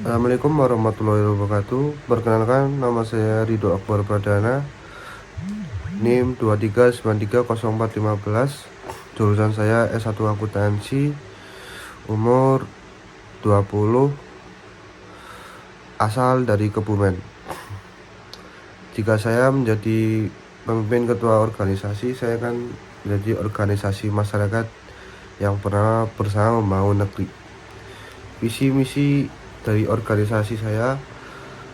Assalamualaikum warahmatullahi wabarakatuh. Perkenalkan, nama saya Ridho Akbar Pradana, NIM 23930415. Jurusan saya S1 Akuntansi, umur 20, asal dari Kebumen. Jika saya menjadi pemimpin ketua organisasi, saya akan menjadi organisasi masyarakat yang pernah bersama membangun negeri. Visi misi dari organisasi saya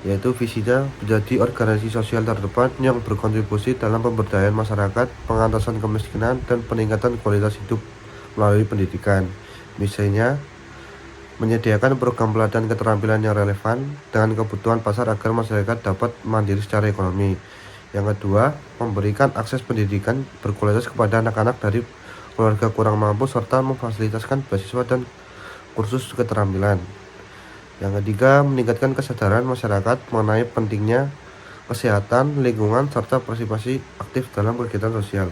yaitu visinya menjadi organisasi sosial terdepan yang berkontribusi dalam pemberdayaan masyarakat, pengatasan kemiskinan, dan peningkatan kualitas hidup melalui pendidikan. Misalnya, menyediakan program pelatihan keterampilan yang relevan dengan kebutuhan pasar agar masyarakat dapat mandiri secara ekonomi. Yang kedua, memberikan akses pendidikan berkualitas kepada anak-anak dari keluarga kurang mampu serta memfasilitasikan beasiswa dan kursus keterampilan. Yang ketiga, meningkatkan kesadaran masyarakat mengenai pentingnya kesehatan, lingkungan, serta partisipasi aktif dalam kegiatan sosial.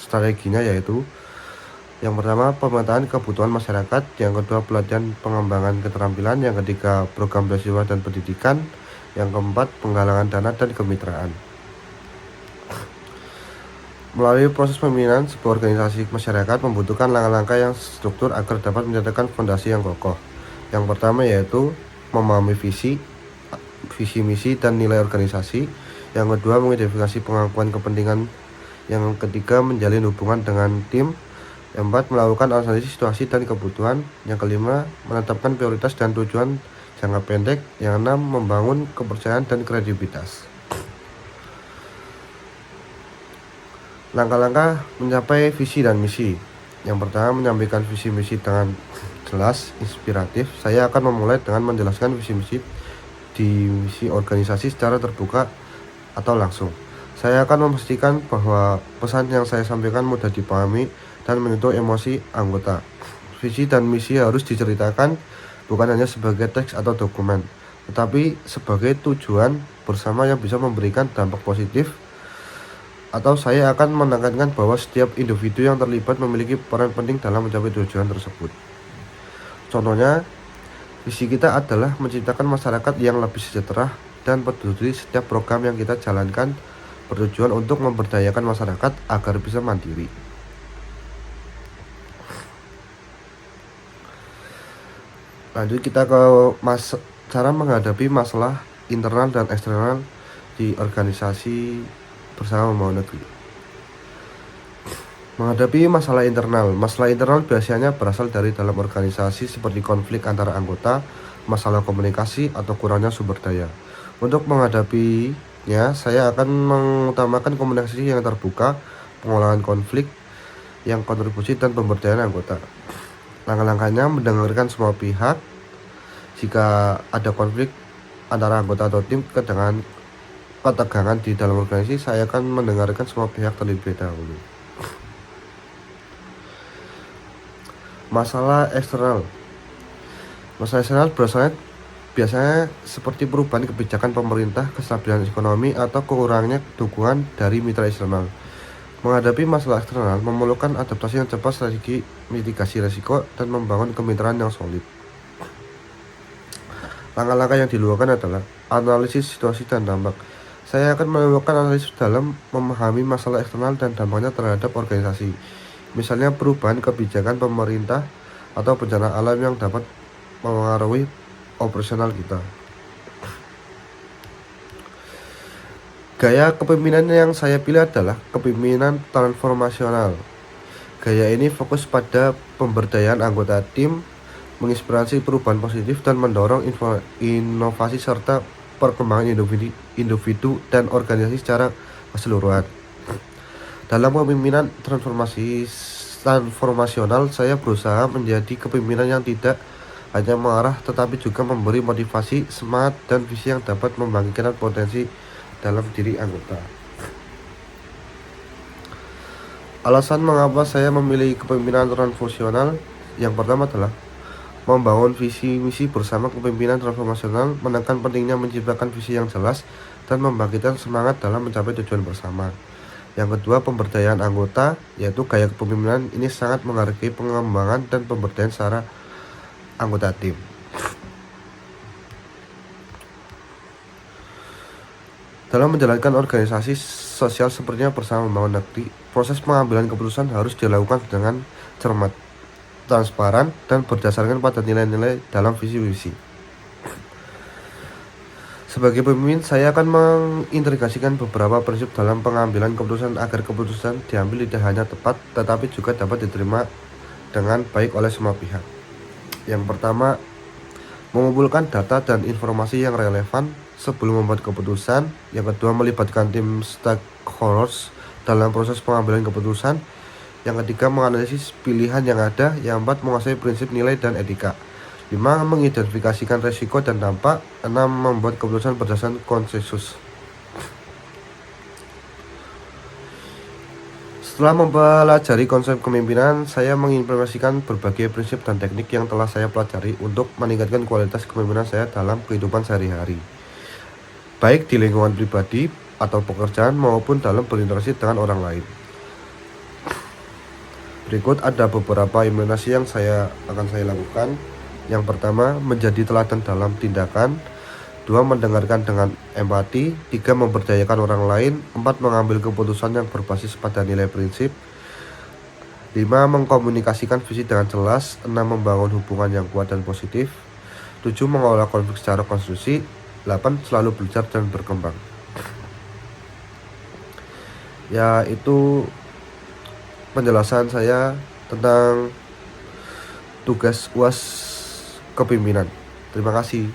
Strateginya yaitu yang pertama, pemetaan kebutuhan masyarakat, yang kedua, pelatihan pengembangan keterampilan, yang ketiga, program beasiswa dan pendidikan, yang keempat, penggalangan dana dan kemitraan. Melalui proses pembinaan, sebuah organisasi masyarakat membutuhkan langkah-langkah yang struktur agar dapat menyatakan fondasi yang kokoh. Yang pertama yaitu memahami visi misi dan nilai organisasi. Yang kedua, mengidentifikasi pengakuan kepentingan. Yang ketiga, menjalin hubungan dengan tim. Yang keempat, melakukan analisis situasi dan kebutuhan. Yang kelima, menetapkan prioritas dan tujuan jangka pendek. Yang enam, membangun kepercayaan dan kredibilitas. Langkah-langkah mencapai visi dan misi. Yang pertama, menyampaikan visi misi dengan jelas, inspiratif. Saya akan memulai dengan menjelaskan visi misi di misi organisasi secara terbuka atau langsung. Saya akan memastikan bahwa pesan yang saya sampaikan mudah dipahami dan menyentuh emosi anggota. Visi dan misi harus diceritakan bukan hanya sebagai teks atau dokumen, tetapi sebagai tujuan bersama yang bisa memberikan dampak positif. Atau saya akan menekankan bahwa setiap individu yang terlibat memiliki peran penting dalam mencapai tujuan tersebut. Contohnya, visi kita adalah menciptakan masyarakat yang lebih sejahtera dan peduli. Setiap program yang kita jalankan bertujuan untuk memberdayakan masyarakat agar bisa mandiri. Lanjut kita ke cara menghadapi masalah internal dan eksternal di organisasi bersama membangun negeri. Menghadapi masalah internal biasanya berasal dari dalam organisasi seperti konflik antara anggota, masalah komunikasi, atau kurangnya sumber daya. Untuk menghadapinya, saya akan mengutamakan komunikasi yang terbuka, pengolahan konflik yang kontribusi, dan pemberdayaan anggota. Langkah-langkahnya mendengarkan semua pihak. Jika ada konflik antara anggota atau tim ketegangan di dalam organisasi, saya akan mendengarkan semua pihak terlebih dahulu. Masalah eksternal biasanya seperti perubahan kebijakan pemerintah, kestabilan ekonomi, atau kurangnya dukungan dari mitra eksternal. Menghadapi masalah eksternal memerlukan adaptasi yang cepat, strategi mitigasi risiko, dan membangun kemitraan yang solid. Langkah-langkah yang dilakukan adalah analisis situasi dan dampak. Saya akan melakukan analisis dalam memahami masalah eksternal dan dampaknya terhadap organisasi. Misalnya perubahan kebijakan pemerintah atau bencana alam yang dapat mempengaruhi operasional kita. Gaya kepemimpinan yang saya pilih adalah kepemimpinan transformasional. Gaya ini fokus pada pemberdayaan anggota tim, menginspirasi perubahan positif, dan mendorong inovasi serta perkembangan individu dan organisasi secara keseluruhan. Dalam kepemimpinan transformasional, saya berusaha menjadi kepemimpinan yang tidak hanya mengarah tetapi juga memberi motivasi, semangat, dan visi yang dapat membangkitkan potensi dalam diri anggota. Alasan mengapa saya memilih kepemimpinan transformasional, yang pertama adalah membangun visi misi bersama. Kepemimpinan transformasional menekan pentingnya menciptakan visi yang jelas dan membangkitkan semangat dalam mencapai tujuan bersama. Yang kedua, pemberdayaan anggota, yaitu gaya kepemimpinan ini sangat menghargai pengembangan dan pemberdayaan secara anggota tim. Dalam menjalankan organisasi sosial sepertinya bersama membangun negeri, proses pengambilan keputusan harus dilakukan dengan cermat, transparan, dan berdasarkan pada nilai-nilai dalam visi misi. Sebagai pemimpin, saya akan mengintegrasikan beberapa prinsip dalam pengambilan keputusan agar keputusan diambil tidak hanya tepat, tetapi juga dapat diterima dengan baik oleh semua pihak. Yang pertama, mengumpulkan data dan informasi yang relevan sebelum membuat keputusan. Yang kedua, melibatkan tim stakeholders dalam proses pengambilan keputusan. Yang ketiga, menganalisis pilihan yang ada. Yang keempat, menguasai prinsip nilai dan etika. 5. Mengidentifikasikan resiko dan dampak. 6. Membuat keputusan berdasarkan konsensus. Setelah mempelajari konsep kepemimpinan, saya mengimplementasikan berbagai prinsip dan teknik yang telah saya pelajari untuk meningkatkan kualitas kepemimpinan saya dalam kehidupan sehari-hari, baik di lingkungan pribadi atau pekerjaan maupun dalam berinteraksi dengan orang lain. Berikut ada beberapa implementasi yang akan saya lakukan. Yang pertama, menjadi teladan dalam tindakan. 2. Mendengarkan dengan empati. 3. Memberdayakan orang lain. 4. Mengambil keputusan yang berbasis pada nilai prinsip. 5. Mengkomunikasikan visi dengan jelas. 6. Membangun hubungan yang kuat dan positif. 7. Mengelola konflik secara konstruksi. 8. Selalu belajar dan berkembang. Ya, itu penjelasan saya tentang tugas UAS kepemimpinan. Terima kasih.